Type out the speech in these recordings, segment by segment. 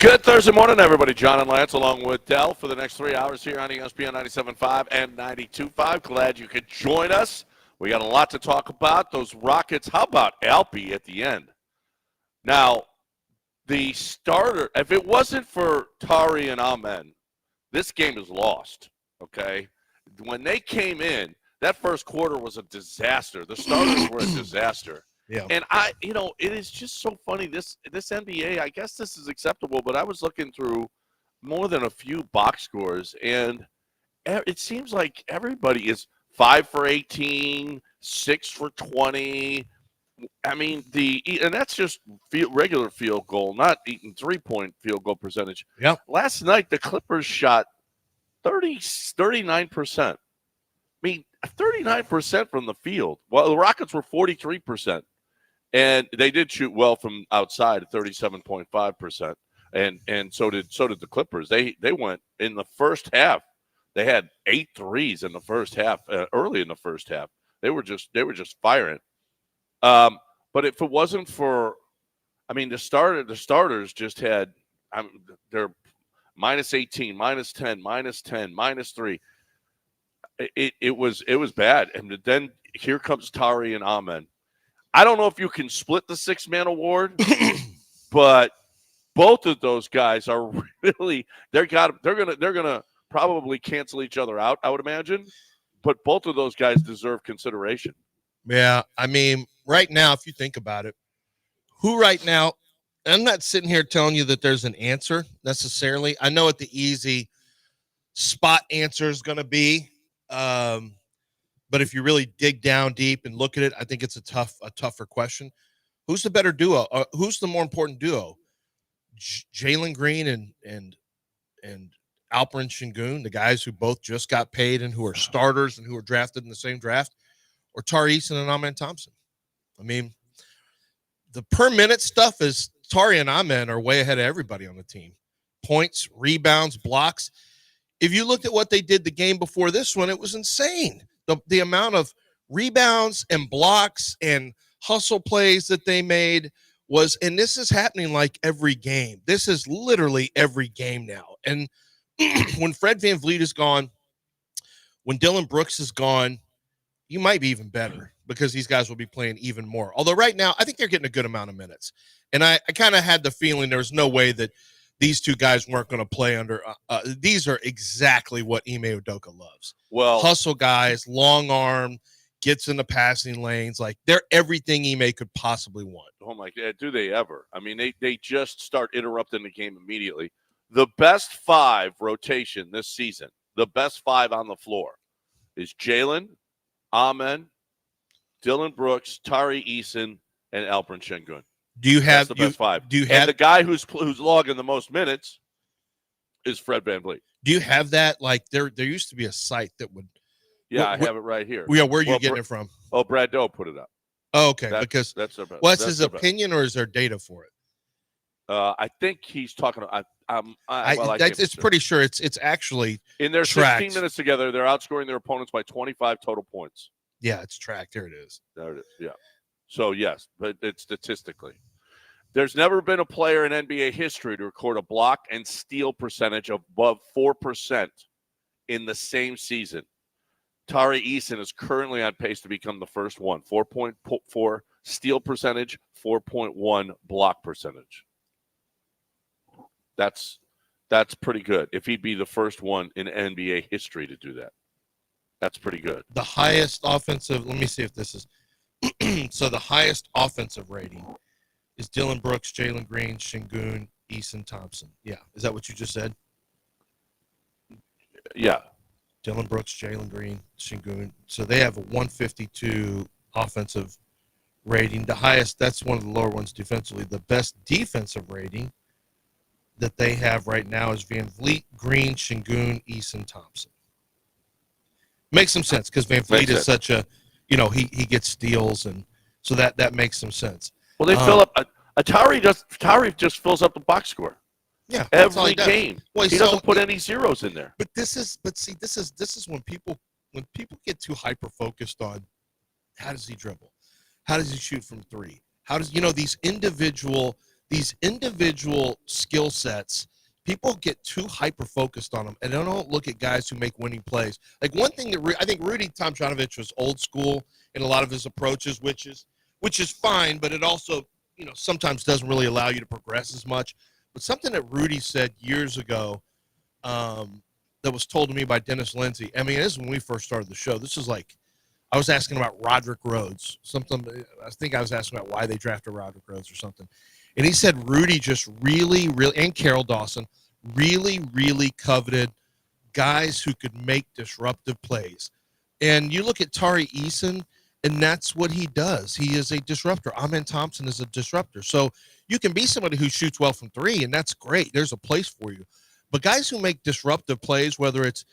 Good Thursday morning, everybody. John and Lance along with Dell for the next 3 hours here on ESPN 97.5 and 92.5. Glad you could join us. We got a lot to talk about. Those Rockets, how about Alpy at the end? Now, the starter, if it wasn't for Tari and Amen, this game is lost, okay? When they came in, that first quarter was a disaster. The starters were a disaster. Yeah. And it is just so funny. This NBA, I guess this is acceptable, but I was looking through more than a few box scores, and it seems like everybody is 5 for 18, 6 for 20. I mean, and that's just regular field goal, not even 3-point field goal percentage. Yeah. Last night, the Clippers shot 39%. I mean, 39% from the field. Well, the Rockets were 43%. And they did shoot well from outside at 37.5%. And so did the Clippers. They went in the first half. They had 8 threes in the first half, early in the first half. They were just firing. But if it wasn't for, I mean, the starters just had, they're minus 18, minus 10, minus 10, minus 3. It was bad. And then here comes Tari and Amen. I don't know if you can split the 6-man award, but both of those guys are really they're gonna probably cancel each other out, I would imagine. But both of those guys deserve consideration. Yeah, I mean, right now, if you think about it, who right now, I'm not sitting here telling you that there's an answer necessarily. I know what the easy spot answer is going to be. But if you really dig down deep and look at it, I think it's a tougher question. Who's the better duo? Who's the more important duo? Jalen Green and Alperen Sengun, the guys who both just got paid and who are starters and who were drafted in the same draft, or Tari Eason and Amen Thompson? I mean, the per minute stuff is Tari and Amen are way ahead of everybody on the team. Points, rebounds, blocks. If you looked at what they did the game before this one, it was insane. The amount of rebounds and blocks and hustle plays that they made was, and this is happening like every game. This is literally every game now. And when Fred VanVleet is gone, when Dylan Brooks is gone, you might be even better because these guys will be playing even more. Although right now, I think they're getting a good amount of minutes. And I kind of had the feeling there was no way that these two guys weren't going to play under these are exactly what Ime Udoka loves. Well, hustle guys, long arm, gets in the passing lanes. Like, they're everything Ime could possibly want. Oh, my God. Do they ever? I mean, they just start interrupting the game immediately. The best 5 rotation this season, the best 5 on the floor is Jalen, Amen, Dylan Brooks, Tari Eason, and Alperen Sengun. Do you have the best 5? Do you have and the guy who's logging the most minutes is Fred VanVleet? Do you have that? Like, there used to be a site that would. Yeah, I have it right here. Yeah, where are you getting it from? Oh, Brad Doe put it up. Oh, okay, that's his opinion, or is there data for it? I think he's talking. It's pretty sure it's actually in their tracked. 16 minutes together, they're outscoring their opponents by 25 total points. Yeah, it's tracked. There it is. There it is. Yeah. So, yes, but it's statistically. There's never been a player in NBA history to record a block and steal percentage above 4% in the same season. Tari Eason is currently on pace to become the first one. 4.4 steal percentage, 4.1 block percentage. That's pretty good. If he'd be the first one in NBA history to do that, that's pretty good. The highest offensive, let me see if this is. So the highest offensive rating is Dylan Brooks, Jalen Green, Sengun, Eason, Thompson. Yeah. Is that what you just said? Yeah. Dylan Brooks, Jalen Green, Sengun. So they have a 152 offensive rating. The highest, that's one of the lower ones defensively. The best defensive rating that they have right now is VanVleet, Green, Sengun, Eason, Thompson. Makes some sense because VanVleet is such a, he gets steals, and so that makes some sense. Well, they fill up. Tari just fills up the box score. Yeah, every game. Well, he doesn't put any zeros in there. But this is when people get too hyper focused on how does he dribble, how does he shoot from 3, how does these these individual skill sets, people get too hyper-focused on them, and they don't look at guys who make winning plays. Like one thing that I think Rudy Tomjanovich was old school in a lot of his approaches, which is fine, but it also, sometimes doesn't really allow you to progress as much. But something that Rudy said years ago that was told to me by Dennis Lindsay. I mean, this is when we first started the show. This is like, I was asking about Roderick Rhodes. I think I was asking about why they drafted Roderick Rhodes or something. And he said Rudy just really, and Carol Dawson, really, really coveted guys who could make disruptive plays. And you look at Tari Eason, and that's what he does. He is a disruptor. Amen Thompson is a disruptor. So you can be somebody who shoots well from three, and that's great. There's a place for you. But guys who make disruptive plays, whether it's,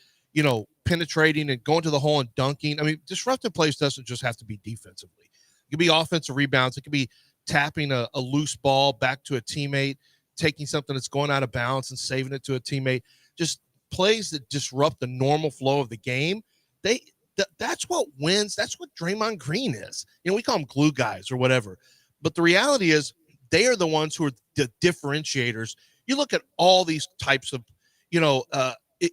penetrating and going to the hole and dunking. I mean, disruptive plays doesn't just have to be defensively. It could be offensive rebounds. It could be tapping a loose ball back to a teammate, taking something that's going out of bounds and saving it to a teammate. Just plays that disrupt the normal flow of the game. That's what wins. That's what Draymond Green is. We call them glue guys or whatever. But the reality is they are the ones who are the differentiators. You look at all these types of,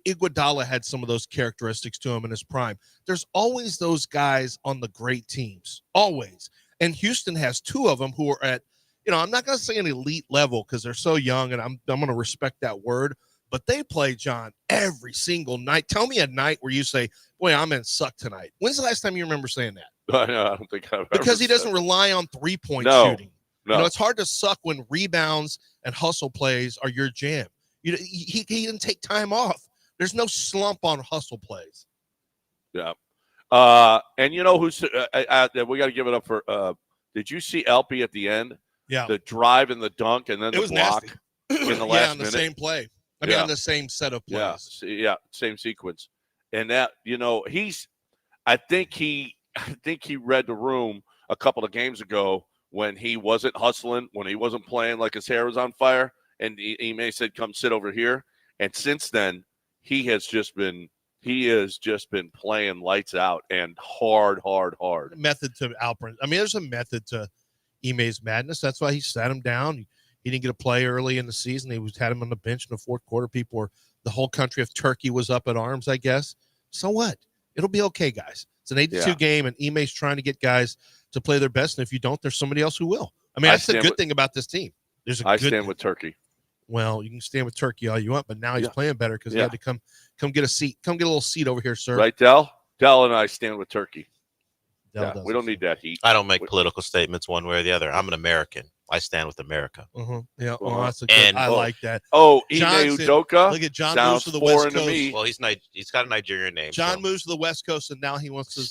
Iguodala had some of those characteristics to him in his prime. There's always those guys on the great teams, always. And Houston has two of them who are at, I'm not going to say an elite level because they're so young, and I'm going to respect that word, but they play, John, every single night. Tell me a night where you say, boy, I'm in suck tonight. When's the last time you remember saying that? I don't think I've Because he doesn't rely on three-point shooting. No. It's hard to suck when rebounds and hustle plays are your jam. He didn't take time off. There's no slump on hustle plays. Yeah. And who's we got to give it up for did you see Elpy at the end? Yeah. The drive and the dunk and then the block in the last on the minute. same play. I mean, on the same set of plays. Yeah, same sequence. And that, I think he read the room a couple of games ago when he wasn't hustling, when he wasn't playing like his hair was on fire, and he may said, come sit over here. And since then, he has just been playing lights out and hard. Method to Alperen. I mean, there's a method to Ime's madness. That's why he sat him down. He didn't get a play early in the season. He had him on the bench in the fourth quarter. The whole country of Turkey was up at arms, I guess. So what? It'll be okay, guys. It's an 8-2 game, and Ime's trying to get guys to play their best. And if you don't, there's somebody else who will. I mean, that's the good thing about this team. I stand with Turkey. Well, you can stand with Turkey all you want, but now he's playing better because he had to come get a seat. Come get a little seat over here, sir. Right, Dell? Dell and I stand with Turkey. We don't need that heat. I don't make political statements one way or the other. I'm an American. I stand with America. Yeah, that's a good. I like that. Oh, Ime Udoka. Look at John moves to the West Coast. Well, he's got a Nigerian name. John moves to the West Coast, and now he wants to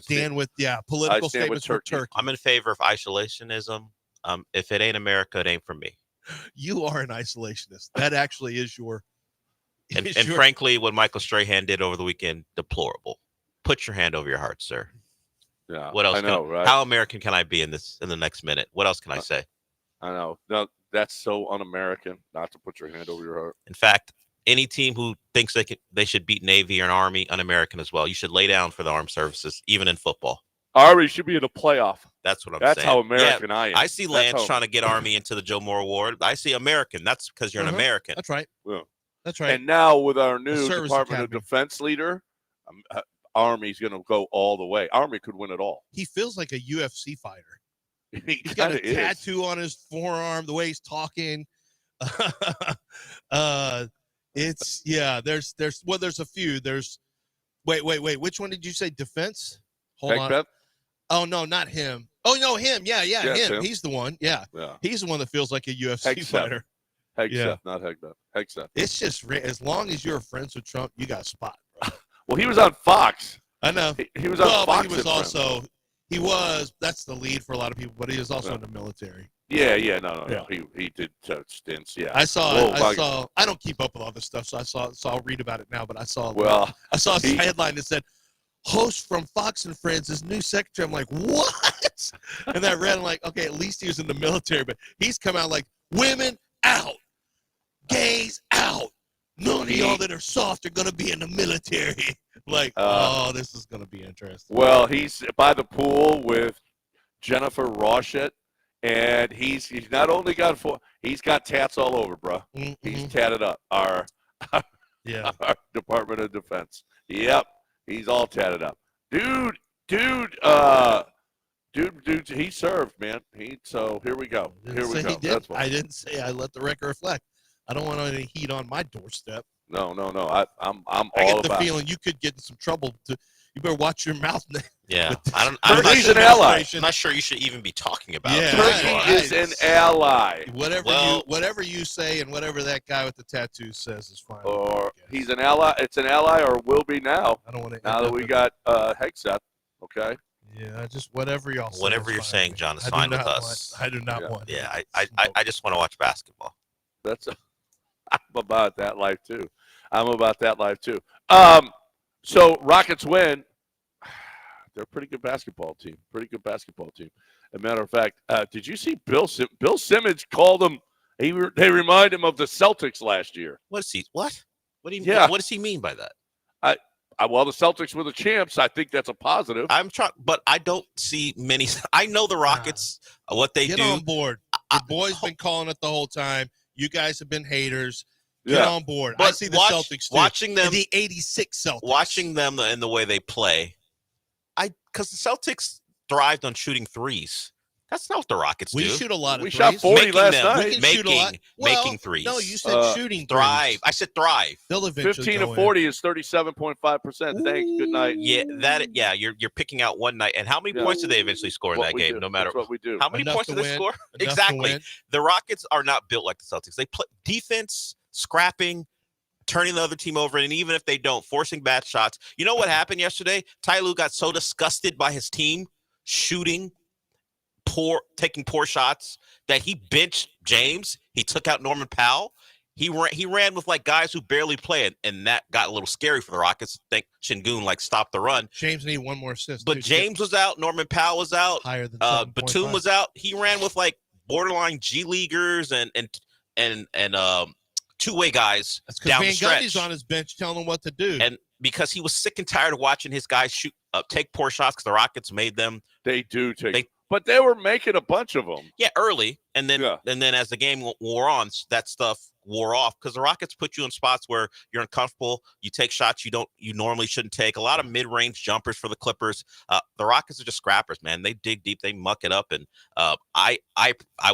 stand with political statements for Turkey. I'm in favor of isolationism. If it ain't America, it ain't for me. You are an isolationist. That actually is your. And frankly, what Michael Strahan did over the weekend, deplorable. Put your hand over your heart, sir. Yeah, what else? I know, right? How American can I be in the next minute? What else can I say? I know. No, that's so un-American not to put your hand over your heart. In fact, any team who thinks they should beat Navy or an Army, un-American as well. You should lay down for the armed services, even in football. Army should be in a playoff. That's what I'm saying. That's how American I am. I see Lance trying to get Army into the Joe Moore Award. I see American. That's because you're an American. That's right. Yeah. That's right. And now with our new Department of Defense leader, Army's going to go all the way. Army could win it all. He feels like a UFC fighter. He's got a tattoo on his forearm. The way he's talking. There's a few. There's wait. Which one did you say? Defense. Hold on. Oh no, not him. Oh no, him. Yeah, him. He's the one. Yeah. He's the one that feels like a UFC fighter. Hegseth, not Hegseth. Hegseth. It's just as long as you're friends with Trump, you got a spot, bro. Well, he was on Fox. I know. He was on Fox. But that's the lead for a lot of people, but he was also in the military. No. He did stints. Yeah. I don't keep up with all this stuff, so I'll read about it now, but I saw a headline that said, host from Fox and Friends, his new secretary. I'm like, what? And I read, I'm like, okay, at least he was in the military, but he's come out like, women out, gays out. None of y'all that are soft are going to be in the military. Like, this is going to be interesting. Well, he's by the pool with Jennifer Rochette And he's not only got he's got tats all over, bro. Mm-hmm. He's tatted up. Our Department of Defense. Yep, he's all tatted up. Dude, he served, man. So here we go. Here we go. That's I didn't say. I let the record reflect. I don't want any heat on my doorstep. No. I'm I all get the about feeling you could get in some trouble. You better watch your mouth. Yeah, Turkey's an ally. I'm not sure you should even be talking about it. Turkey is an ally. Whatever you say and whatever that guy with the tattoo says is fine. Or he's an ally. It's an ally, or will be now. I don't want to. Now that we got Hegseth, okay. Yeah, just whatever y'all. Whatever you're saying, John, is fine with us. I do not want. Yeah, I just want to watch basketball. I'm about that life too. So Rockets win. They're a pretty good basketball team. As a matter of fact, did you see Bill Simmons called them? They remind him of the Celtics last year. What is he? What? What do you? Yeah. What does he mean by that? Well, the Celtics were the champs. I think that's a positive. I'm trying, but I don't see many. I know the Rockets, what they do. Get on board. Your boy's been calling it the whole time. You guys have been haters. Get on board. But I see the Celtics too. Watching them, the '86 Celtics. Watching them in the way they play. Because the Celtics thrived on shooting threes. That's not what the Rockets do. We shoot a lot of threes. We shot 40 last night. Making threes. No, you said shooting thrive. threes. I said thrive. They'll eventually 15 to 40 is 37.5%. Thanks. Good night. Yeah, you're picking out one night. And how many points did they eventually score in that game? Do. No matter That's what we do. How many points did they score? Enough Exactly. The Rockets are not built like the Celtics. They play defense, scrapping, turning the other team over, and even if they don't, forcing bad shots. You know what happened yesterday? Ty Lue got so disgusted by his team shooting taking poor shots that he benched James. He took out Norman Powell. He ran with like guys who barely play, and that got a little scary for the Rockets. I think Şengün stopped the run. James needed one more assist. But James was out. Norman Powell was out. Higher than Batum was out. He ran with like borderline G leaguers and two-way guys down the stretch. Van Gundy's on his bench telling him what to do. And because he was sick and tired of watching his guys take poor shots because the Rockets made them. They do take. But they were making a bunch of them. Yeah, early. And then as the game wore on, that stuff wore off because the Rockets put you in spots where you're uncomfortable. You take shots you normally shouldn't take. A lot of mid-range jumpers for the Clippers. The Rockets are just scrappers, man. They dig deep, they muck it up, and I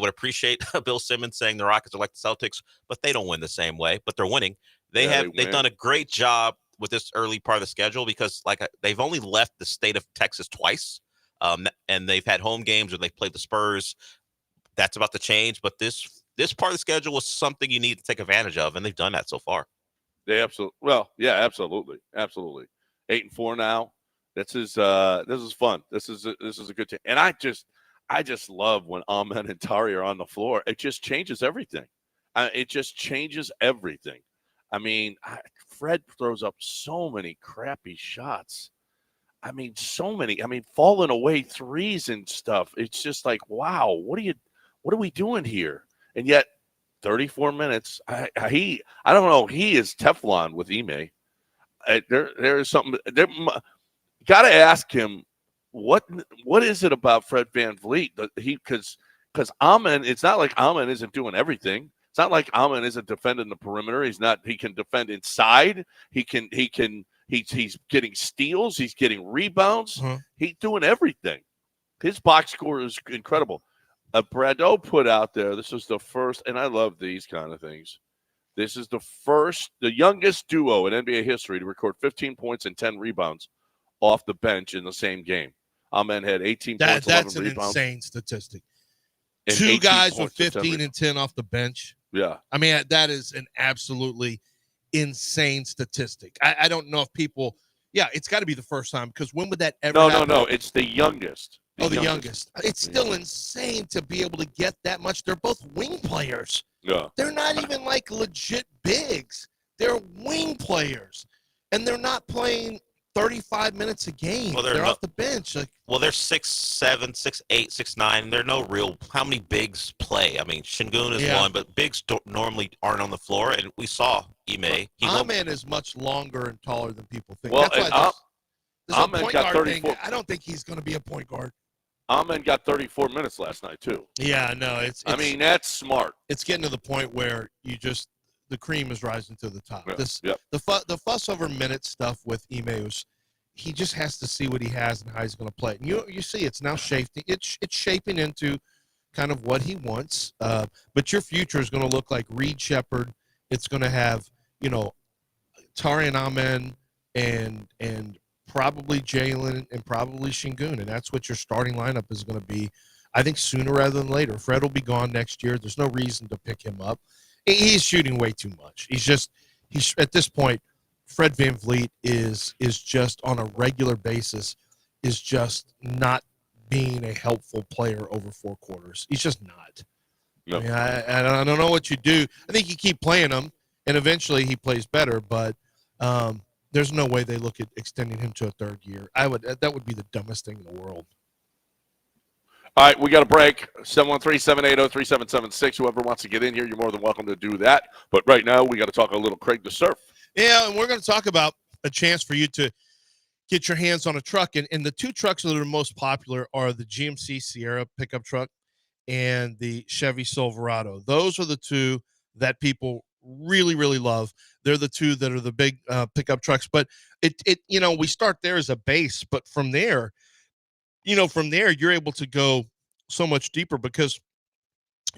would appreciate Bill Simmons saying the Rockets are like the Celtics, but they don't win the same way. But they're winning. They've done a great job with this early part of the schedule because they've only left the state of Texas twice, and they've had home games where they've played the Spurs. That's about to change, but this part of the schedule was something you need to take advantage of, and they've done that so far. They absolutely. 8-4 now. This is fun. This is a good team, and I just love when Ahmed and Tari are on the floor. It just changes everything. I mean, Fred throws up so many crappy shots. I mean, so many. I mean, falling away threes and stuff. It's just like, wow, what are we doing here? And yet, 34 minutes. I don't know. He is Teflon with Ime. There is something. Got to ask him what is it about Fred VanVleet that because Amen. It's not like Amen isn't doing everything. It's not like Amen isn't defending the perimeter. He's not. He can defend inside. He's getting steals. He's getting rebounds. Mm-hmm. He's doing everything. His box score is incredible. Brado put out there, this was the first, and I love these kind of things. This is the youngest duo in NBA history to record 15 points and 10 rebounds off the bench in the same game. Amen had 18 points, 11 That's rebounds. That's an insane statistic. And 2 guys with 15 and 10 off the bench. Yeah. I mean, that is an absolutely insane statistic. I don't know if people – yeah, it's got to be the first time because when would that ever happen? No. It's the youngest. The youngest. It's still insane to be able to get that much. They're both wing players. Yeah. They're not even like legit bigs. They're wing players. And they're not playing 35 minutes a game. Well, they're off the bench. they're 6'7", 6'8", 6'9". They're no real – how many bigs play? I mean, Şengün is one, but bigs normally aren't on the floor. And we saw Ime. Amen is much longer and taller than people think. Well, that's why Amen point got guard 34. thing, I don't think he's going to be a point guard. Amen got 34 minutes last night too. Yeah, no, it's I mean, that's smart. It's getting to the point where the cream is rising to the top. Yeah, The fuss over minute stuff with Emaus, he just has to see what he has and how he's going to play it. And you see, it's now shaping. It's shaping into kind of what he wants. But your future is going to look like Reed Shepard. It's going to have Tarian Amen and probably Jalen and probably Shingun, and that's what your starting lineup is going to be. I think sooner rather than later. Fred will be gone next year. There's no reason to pick him up. He's shooting way too much. He's at this point. Fred VanVleet is just on a regular basis is just not being a helpful player over 4 quarters. He's just not. No. I mean, I don't know what you do. I think you keep playing him, and eventually he plays better. But there's no way they look at extending him to a 3rd year. That would be the dumbest thing in the world. All right, we got a break. 713-780-3776. Whoever wants to get in here, you're more than welcome to do that. But right now, we got to talk a little Craig the Surf. Yeah, and we're going to talk about a chance for you to get your hands on a truck. And the 2 trucks that are most popular are the GMC Sierra pickup truck and the Chevy Silverado. Those are the 2 that people really, really love. They're the 2 that are the big pickup trucks. But we start there as a base, but from there, you're able to go so much deeper because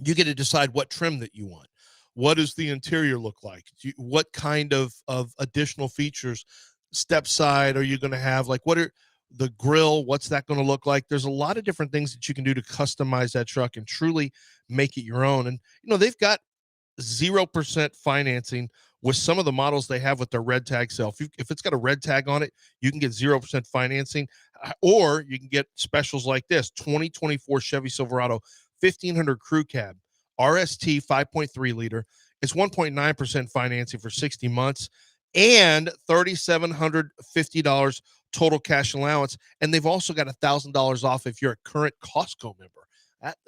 you get to decide what trim that you want. What does the interior look like? What kind of additional features, step side, are you going to have? Like, what are the grill? What's that going to look like? There's a lot of different things that you can do to customize that truck and truly make it your own. And, they've got 0% financing with some of the models they have with their red tag sale. If it's got a red tag on it, you can get 0% financing, or you can get specials like this: 2024 Chevy Silverado 1500 crew cab RST 5.3 liter. It's 1.9% financing for 60 months and $3,750 total cash allowance. And they've also got $1,000 off if you're a current Costco member.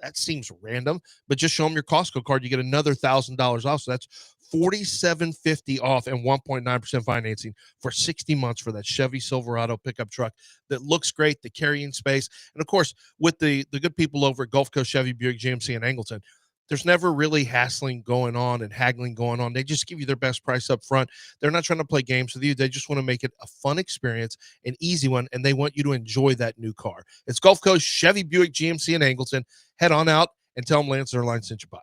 That seems random, but just show them your Costco card. You get another $1,000 off. So that's $4,750 off and 1.9% financing for 60 months for that Chevy Silverado pickup truck that looks great, the carrying space. And of course, with the good people over at Gulf Coast Chevy, Buick GMC, and Angleton, there's never really hassling going on and haggling going on. They just give you their best price up front. They're not trying to play games with you. They just want to make it a fun experience, an easy one, and they want you to enjoy that new car. It's Gulf Coast Chevy, Buick GMC, and Angleton. Head on out and tell them Lance Zerline sent you by.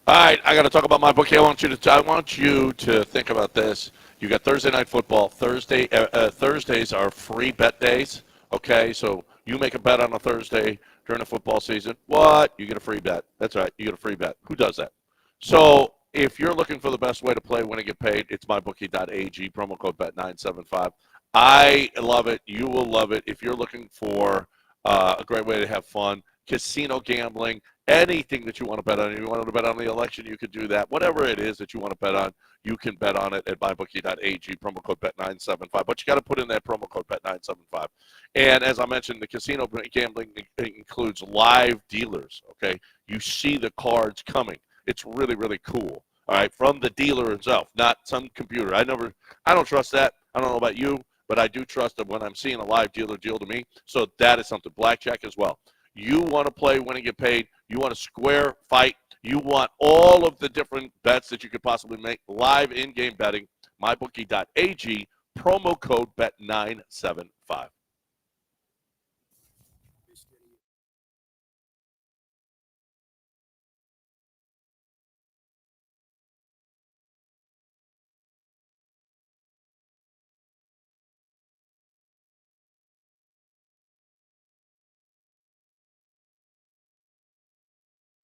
All right, I got to talk about my bookie. I want you to think about this. You got Thursday night football. Thursdays are free bet days. Okay, so you make a bet on a Thursday during the football season. What? You get a free bet. That's right. You get a free bet. Who does that? So if you're looking for the best way to play, win, and get paid, it's mybookie.ag, promo code bet975. I love it. You will love it. If you're looking for a great way to have fun, casino gambling, anything that you want to bet on. If you want to bet on the election, you could do that. Whatever it is that you want to bet on, you can bet on it at mybookie.ag, promo code bet975. But you got to put in that promo code bet975. And as I mentioned, the casino gambling includes live dealers, okay? You see the cards coming. It's really, really cool, all right, from the dealer himself, not some computer. I don't trust that. I don't know about you, but I do trust that when I'm seeing a live dealer deal to me. So that is something. Blackjack as well. You want to play, win, and get paid. You want a square fight. You want all of the different bets that you could possibly make live in-game betting. MyBookie.ag, promo code bet975.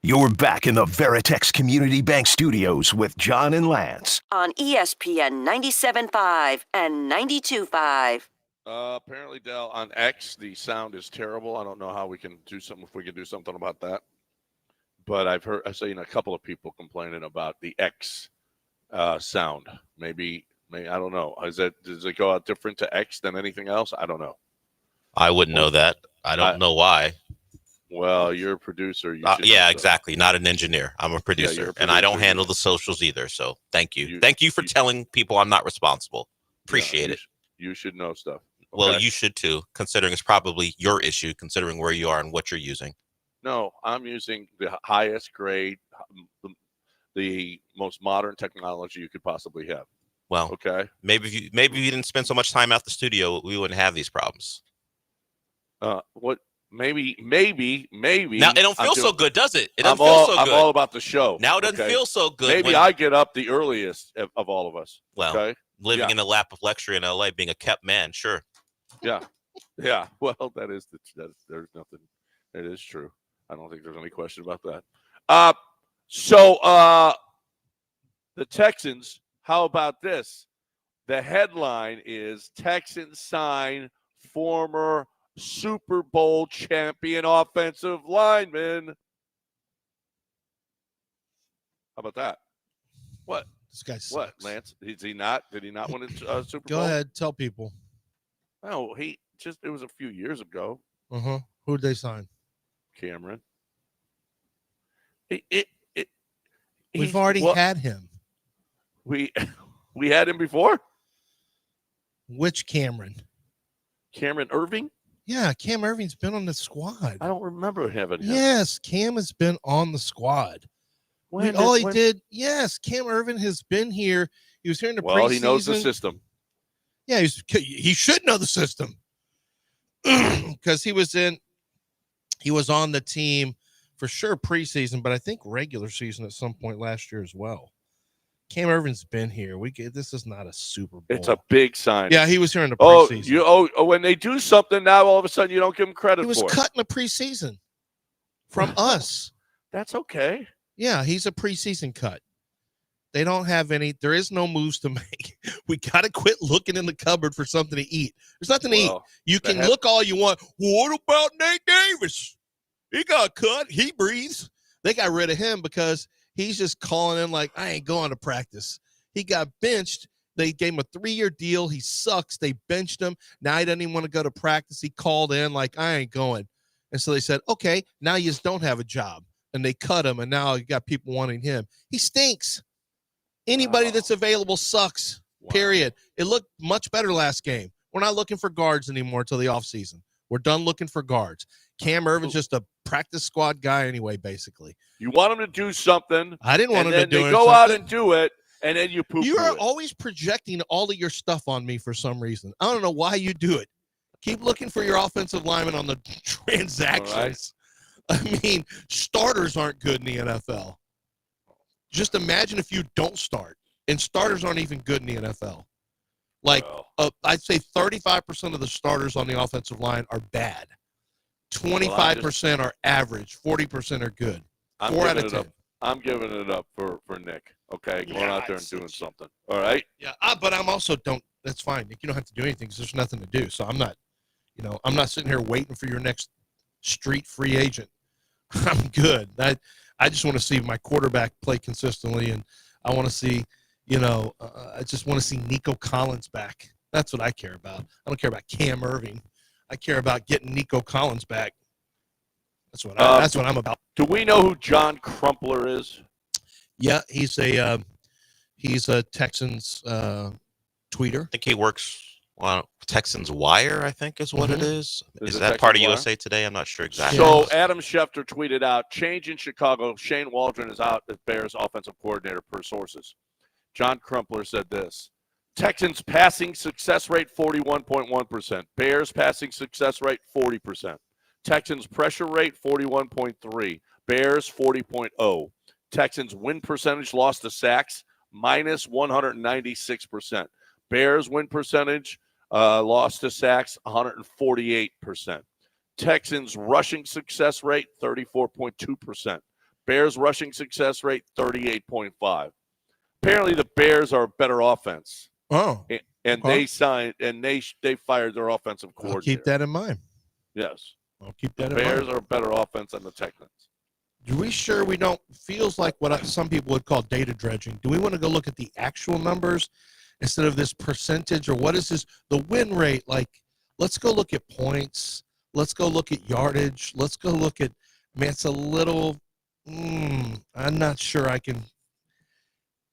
You're back in the Veritex Community Bank Studios with John and Lance. On ESPN 97.5 and 92.5. Apparently, Dell, on X, the sound is terrible. I don't know how we can do something, if we can do something about that. But I've seen a couple of people complaining about the X sound. Maybe, I don't know. Does it go out different to X than anything else? I don't know. I wouldn't know that. I don't know why. Well, you're a producer. Yeah, exactly. Not an engineer. I'm a producer, and I don't handle the socials either. So thank you. Thank you for telling people I'm not responsible. Appreciate it. You should know stuff. Okay? Well, you should too, considering it's probably your issue, considering where you are and what you're using. No, I'm using the highest grade, the most modern technology you could possibly have. Well, okay. Maybe if you didn't spend so much time out the studio, we wouldn't have these problems. What? Maybe. Now it don't feel so good, does it? It doesn't feel so good. I'm all about the show. Now it doesn't feel so good. Maybe I get up the earliest of all of us. Well, okay? Living in a lap of luxury in LA, being a kept man, sure. Yeah. Well, there's nothing. It is true. I don't think there's any question about that. So the Texans. How about this? The headline is Texans sign former Super Bowl champion offensive lineman. How about that? What? This guy sucks. What, Lance? Is he not? Did he not win a Super Bowl? Go ahead. Tell people. No, it was a few years ago. Uh-huh. Who'd they sign? Cameron. We've already had him. We had him before? Which Cameron? Cameron Irving? Yeah, Cam Irving's been on the squad. I don't remember having him. Yes, Cam has been on the squad. Yes, Cam Irving has been here. He was here in the preseason. Well, he knows the system. Yeah, he should know the system because he was on the team for sure preseason, but I think regular season at some point last year as well. Cam Irvin's been here. This is not a Super Bowl. It's a big sign. Yeah, he was here in the preseason. When they do something now, all of a sudden you don't give him credit for it. He was cut in the preseason from us. That's okay. Yeah, he's a preseason cut. They don't have any. There is no moves to make. We got to quit looking in the cupboard for something to eat. There's nothing to eat. You can look all you want. What about Nate Davis? He got cut. He breathes. They got rid of him because he's just calling in like, I ain't going to practice. He got benched. They gave him a 3-year deal. He sucks. They benched him. Now he doesn't even want to go to practice. He called in like, I ain't going. And so they said, okay, now you just don't have a job. And they cut him, and now you got people wanting him. He stinks. Anybody that's available sucks, period. It looked much better last game. We're not looking for guards anymore until the offseason. We're done looking for guards. Cam Irvin's just a practice squad guy anyway, basically. You want him to do something. I didn't want him to do it. They go out and do it, and then you poop. You are always projecting all of your stuff on me for some reason. I don't know why you do it. Keep looking for your offensive lineman on the transactions. I mean, starters aren't good in the NFL. Just imagine if you don't start, and starters aren't even good in the NFL. Like, Well, I'd say 35% of the starters on the offensive line are bad. 25% are average. 40% are good. I'm 4 out giving of it 10. up. I'm giving it up for Nick. Okay, going Yeah, out there and it's- doing something. All right. Yeah, but I'm also that's fine. Nick, you don't have to do anything because there's nothing to do. So I'm not sitting here waiting for your next street free agent. I'm good. I just want to see my quarterback play consistently, and I want to see, I just want to see Nico Collins back. That's what I care about. I don't care about Cam Irving. I care about getting Nico Collins back. That's what I'm about. Do we know who John Crumpler is? Yeah, he's a Texans tweeter. I think he works on Texans Wire, I think is what it is. Is Is it that part of Texans Wire? USA Today? I'm not sure exactly. So Adam Schefter tweeted out, change in Chicago. Shane Waldron is out as Bears offensive coordinator per sources. John Crumpler said this. Texans passing success rate 41.1%. Bears passing success rate 40%. Texans pressure rate 41.3. Bears 40.0. Texans win percentage lost to sacks minus 196%. Bears win percentage lost to sacks 148%. Texans rushing success rate 34.2%. Bears rushing success rate 38.5%. Apparently the Bears are a better offense. Oh, And okay. they signed and they fired their offensive coordinator. I'll keep that in mind. Yes. I'll keep The that in Bears mind. are a better offense than the Texans. Do we sure we don't? Feels like what some people would call data dredging. Do we want to go look at the actual numbers instead of this percentage, or what is this? The win rate? Like, let's go look at points. Let's go look at yardage. Let's go look at. Man, it's a little. I'm not sure I can.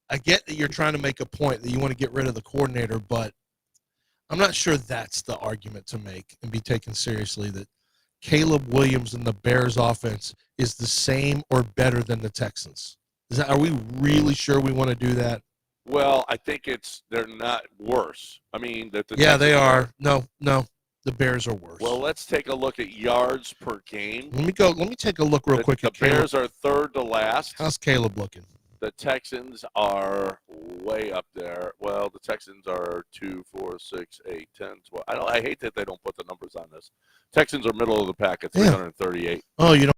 I get that you're trying to make a point that you want to get rid of the coordinator, but I'm not sure that's the argument to make and be taken seriously. That Caleb Williams and the Bears offense is the same or better than the Texans. Are we really sure we want to do that? Well, I think they're not worse. I mean, that the Yeah, Texans they are. No, the Bears are worse. Well, let's take a look at yards per game. Let me take a look real quick The at Caleb. Bears are third to last. How's Caleb looking? The Texans are way up there. Well, the Texans are 2, 4, 6, 8, 10, 12. I hate that they don't put the numbers on this. Texans are middle of the pack at 338. Oh, you don't.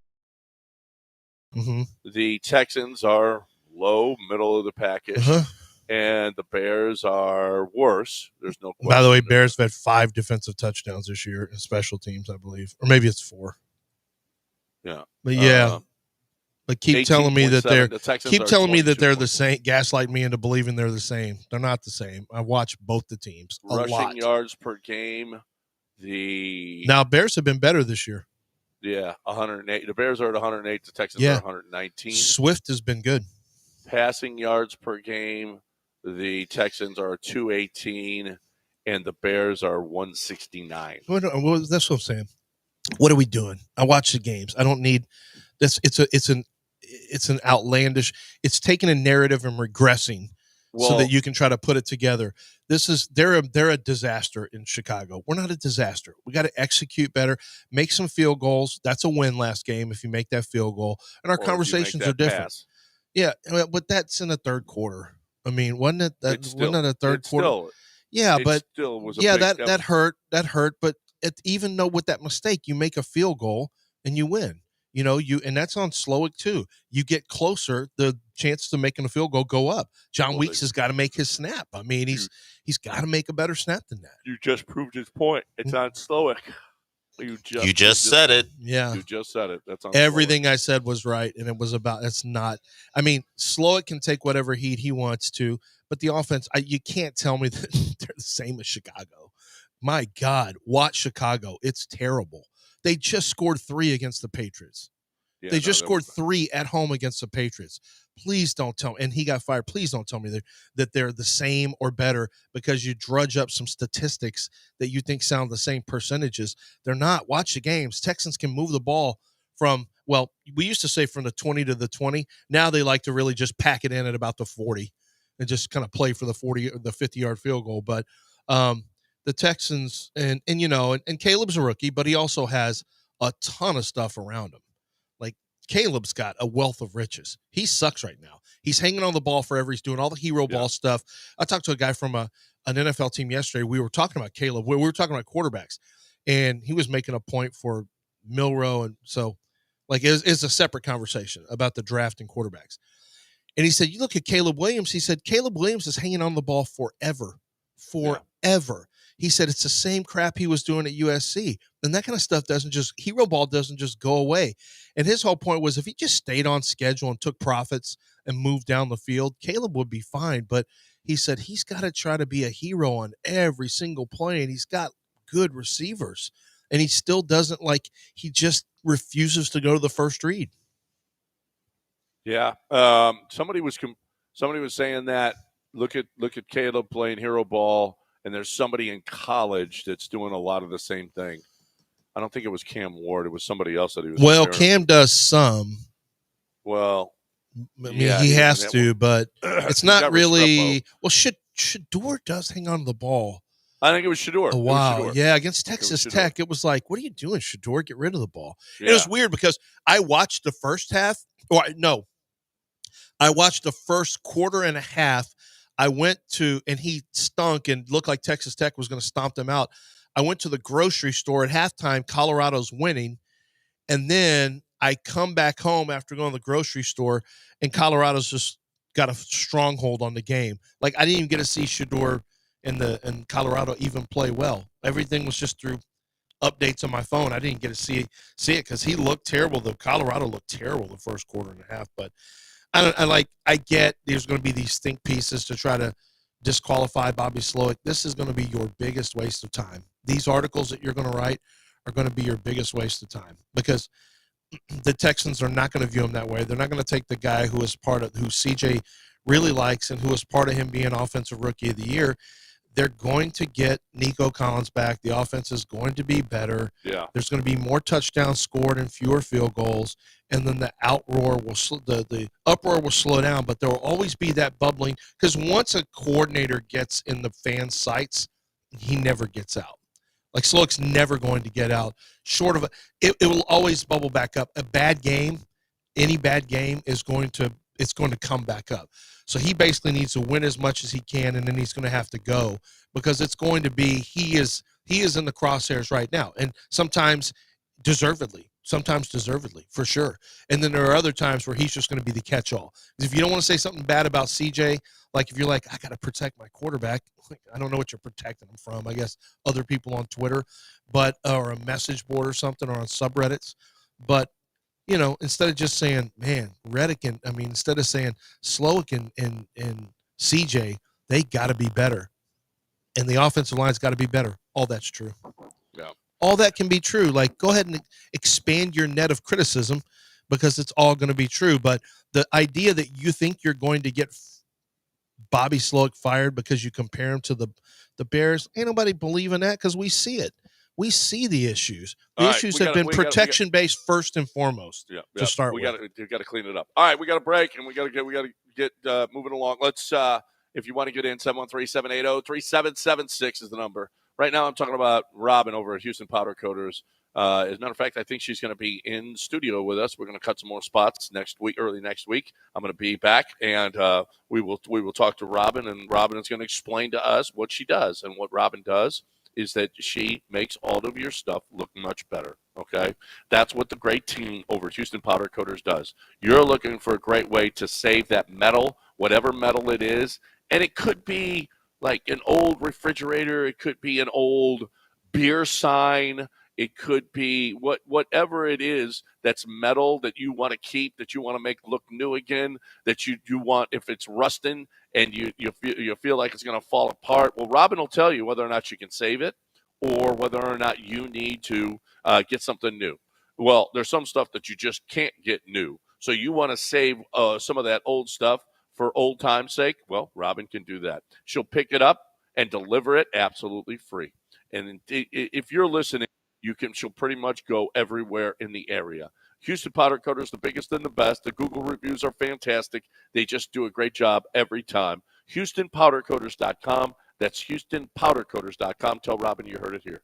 Mm-hmm. The Texans are low, middle of the package. Uh-huh. And the Bears are worse. There's no question. By the way, Bears have had 5 defensive touchdowns this year in special teams, I believe. Or maybe it's 4. Yeah. But yeah. But keep telling me that they're the same. Gaslight me into believing they're the same. They're not the same. I watched both the teams a lot. Rushing yards per game. Now Bears have been better this year. Yeah, 108. The Bears are at 108. The Texans are 119. Swift has been good. Passing yards per game. The Texans are 218, and the Bears are 169. Well, that's what I'm saying. What are we doing? I watch the games. I don't need this. It's an outlandish. It's taking a narrative and regressing so that you can try to put it together. They're a disaster in Chicago. We're not a disaster. We got to execute better, make some field goals. That's a win last game if you make that field goal. And our conversations are different. Pass. Yeah, but that's in the third quarter. I mean, wasn't it a third quarter? Still, yeah, but still was that hurt. That hurt. But even though with that mistake, you make a field goal and you win. And that's on Slowick too. You get closer, the chances of making a field goal go up. John Weeks has got to make his snap. I mean, he's got to make a better snap than that. You just proved his point. It's on Slowick. You just said it. Yeah. You just said it. That's on everything Slowick. I said was right, and it was about. It's not. I mean, Slowick can take whatever heat he wants to, but the offense, you can't tell me that they're the same as Chicago. My God, watch Chicago. It's terrible. They just scored 3 against the Patriots. Yeah, they just scored 3 at home against the Patriots. Please don't tell me. And he got fired. Please don't tell me that they're the same or better because you drudge up some statistics that you think sound the same percentages. They're not. Watch the games. Texans can move the ball from, well, we used to say from the 20 to the 20. Now they like to really just pack it in at about the 40 and just kind of play for the 40 or the 50-yard field goal. But the Texans, and Caleb's a rookie, but he also has a ton of stuff around him. Like Caleb's got a wealth of riches. He sucks right now. He's hanging on the ball forever. He's doing all the hero ball stuff. I talked to a guy from an NFL team yesterday. We were talking about Caleb. We were talking about quarterbacks, and he was making a point for Milroe. And so, like, it's a separate conversation about the draft and quarterbacks. And he said, you look at Caleb Williams. He said, Caleb Williams is hanging on the ball forever. He said it's the same crap he was doing at USC. And that kind of stuff hero ball doesn't just go away. And his whole point was if he just stayed on schedule and took profits and moved down the field, Caleb would be fine. But he said he's got to try to be a hero on every single play, and he's got good receivers. And he still doesn't, he just refuses to go to the first read. Yeah. Somebody was saying that look at Caleb playing hero ball, and there's somebody in college that's doing a lot of the same thing. I don't think it was Cam Ward. It was somebody else that he was. Well, Cam does some. Well, I mean, he has to, but it's not really. Well, Shedeur does hang on to the ball. I think it was Shedeur. Oh, wow. Yeah, against Texas Tech, it was like, what are you doing, Shedeur? Get rid of the ball. Yeah. It was weird because I watched the first half. I watched the first quarter and a half. I went to, and he stunk and looked like Texas Tech was going to stomp them out. I went to the grocery store at halftime. Colorado's winning. And then I come back home after going to the grocery store, and Colorado's just got a stronghold on the game. Like, I didn't even get to see Shedeur and Colorado even play well. Everything was just through updates on my phone. I didn't get to see it because he looked terrible. The Colorado looked terrible the first quarter and a half. But I get there's going to be these think pieces to try to disqualify Bobby Slowick. This is going to be your biggest waste of time. These articles that you're going to write are going to be your biggest waste of time because the Texans are not going to view him that way. They're not going to take the guy who CJ really likes and who is part of him being Offensive Rookie of the Year. They're going to get Nico Collins back. The offense is going to be better. Yeah. There's going to be more touchdowns scored and fewer field goals. And then the uproar will slow down, but there will always be that bubbling. Because once a coordinator gets in the fans' sights, he never gets out. Like, Slowick's never going to get out. Short of it will always bubble back up. A bad game, any bad game it's going to come back up. So he basically needs to win as much as he can, and then he's going to have to go because it's going to be he is in the crosshairs right now, and sometimes deservedly, for sure. And then there are other times where he's just going to be the catch-all. If you don't want to say something bad about CJ, like if you're like, I got to protect my quarterback, I don't know what you're protecting him from. I guess other people on Twitter, or a message board or something, or on subreddits, but. Instead of just saying, man, instead of saying Slowick and CJ, they got to be better. And the offensive line's got to be better. All that's true. Yeah. All that can be true. Like, go ahead and expand your net of criticism because it's all going to be true. But the idea that you think you're going to get Bobby Slowick fired because you compare him to the Bears, ain't nobody believing that because we see it. We see the issues. The issues have been protection-based first and foremost. Yeah, to start we with. got to clean it up. All right, we got a break, and we got to get moving along. Let's, if you want to get in, 713-780-3776 is the number. Right now, I'm talking about Robin over at Houston Powder Coaters. As a matter of fact, I think she's going to be in studio with us. We're going to cut some more spots early next week. I'm going to be back, and we will talk to Robin, and Robin is going to explain to us what she does. And what Robin does is that she makes all of your stuff look much better, okay? That's what the great team over at Houston Powder Coaters does. You're looking for a great way to save that metal, whatever metal it is, and it could be like an old refrigerator. It could be an old beer sign. It could be whatever it is that's metal that you want to keep, that you want to make look new again, that you want, if it's rusting and you feel like it's going to fall apart. Well, Robin will tell you whether or not you can save it or whether or not you need to get something new. Well, there's some stuff that you just can't get new. So you want to save some of that old stuff for old time's sake. Well, Robin can do that. She'll pick it up and deliver it absolutely free. And if you're listening, she'll pretty much go everywhere in the area. Houston Powder Coaters, the biggest and the best. The Google reviews are fantastic. They just do a great job every time. HoustonPowderCoaters.com. That's HoustonPowderCoaters.com. Tell Robin you heard it here.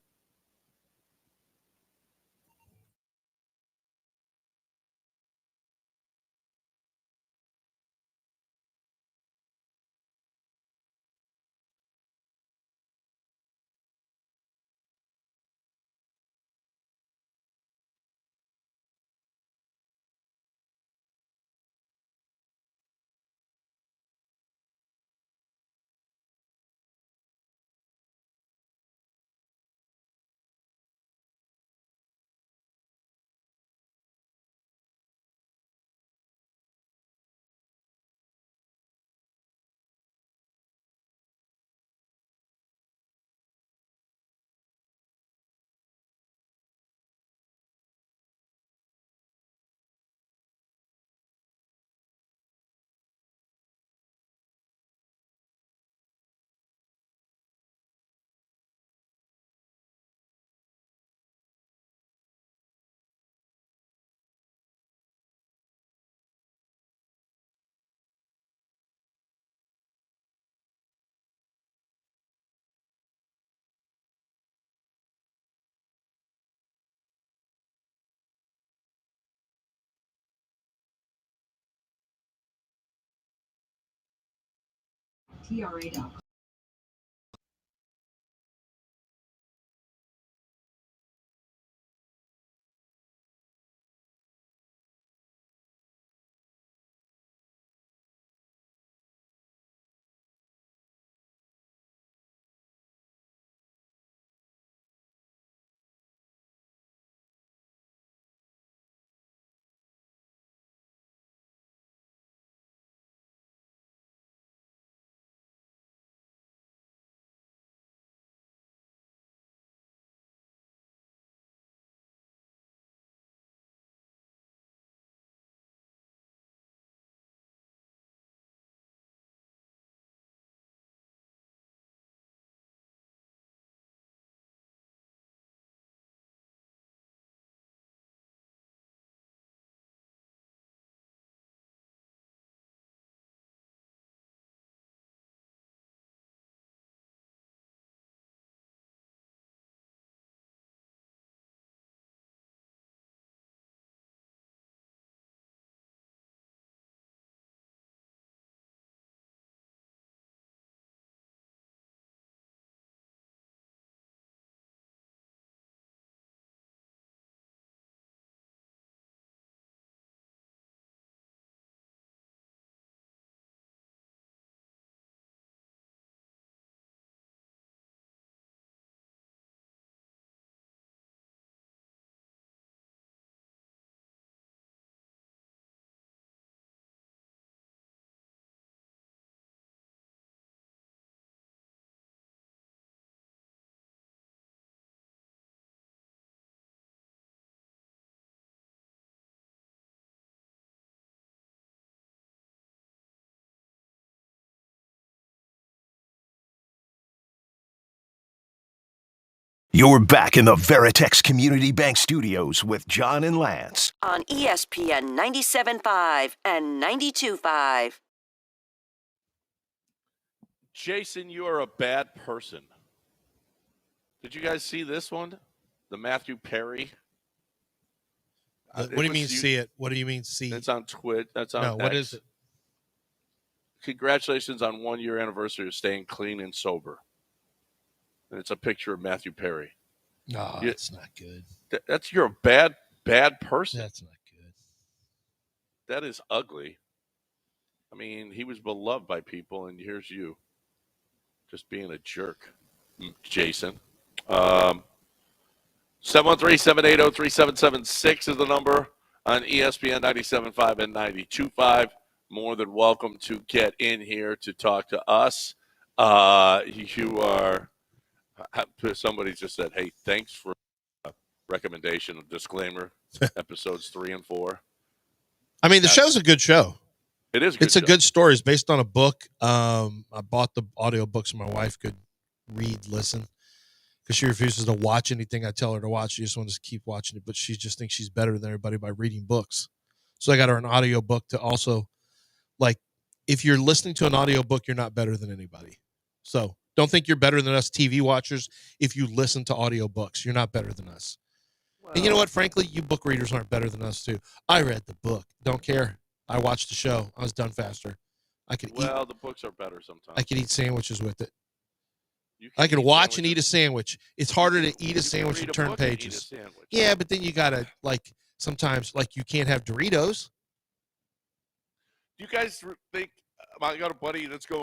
TRA.com. You're back in the Veritex Community Bank Studios with John and Lance. On ESPN 97.5 and 92.5. Jason, you are a bad person. Did you guys see this one? The Matthew Perry. What do you mean see it? What do you mean see? It's on Twitch. That's on what X. is it? Congratulations on 1 year anniversary of staying clean and sober. And it's a picture of Matthew Perry. No, that's not good. You're a bad person. That's not good. That is ugly. I mean, he was beloved by people, and here's you just being a jerk, Jason. 713-780-3776 is the number on ESPN 97.5 and 92.5. More than welcome to get in here to talk to us. You are – somebody just said, hey, thanks for recommendation of disclaimer, episodes 3 and 4. I mean, the show's a good show. It is. It's a good story. It's based on a book. I bought the audio books so my wife could read, listen, because she refuses to watch anything I tell her to watch. She just wants to keep watching it, but she just thinks she's better than everybody by reading books. So I got her an audio book to also, like, if you're listening to an audio book, you're not better than anybody. So don't think you're better than us TV watchers. If you listen to audio books, you're not better than us. Well, and you know what? Frankly, you book readers aren't better than us too. I read the book. Don't care. I watched the show. I was done faster. I could eat. Well, the books are better sometimes. I could eat sandwiches with it. I could watch and eat a sandwich. It's harder to eat a sandwich and turn pages. Yeah, but then you gotta, like, sometimes, like, you can't have Doritos. Do you guys think I got a buddy that's going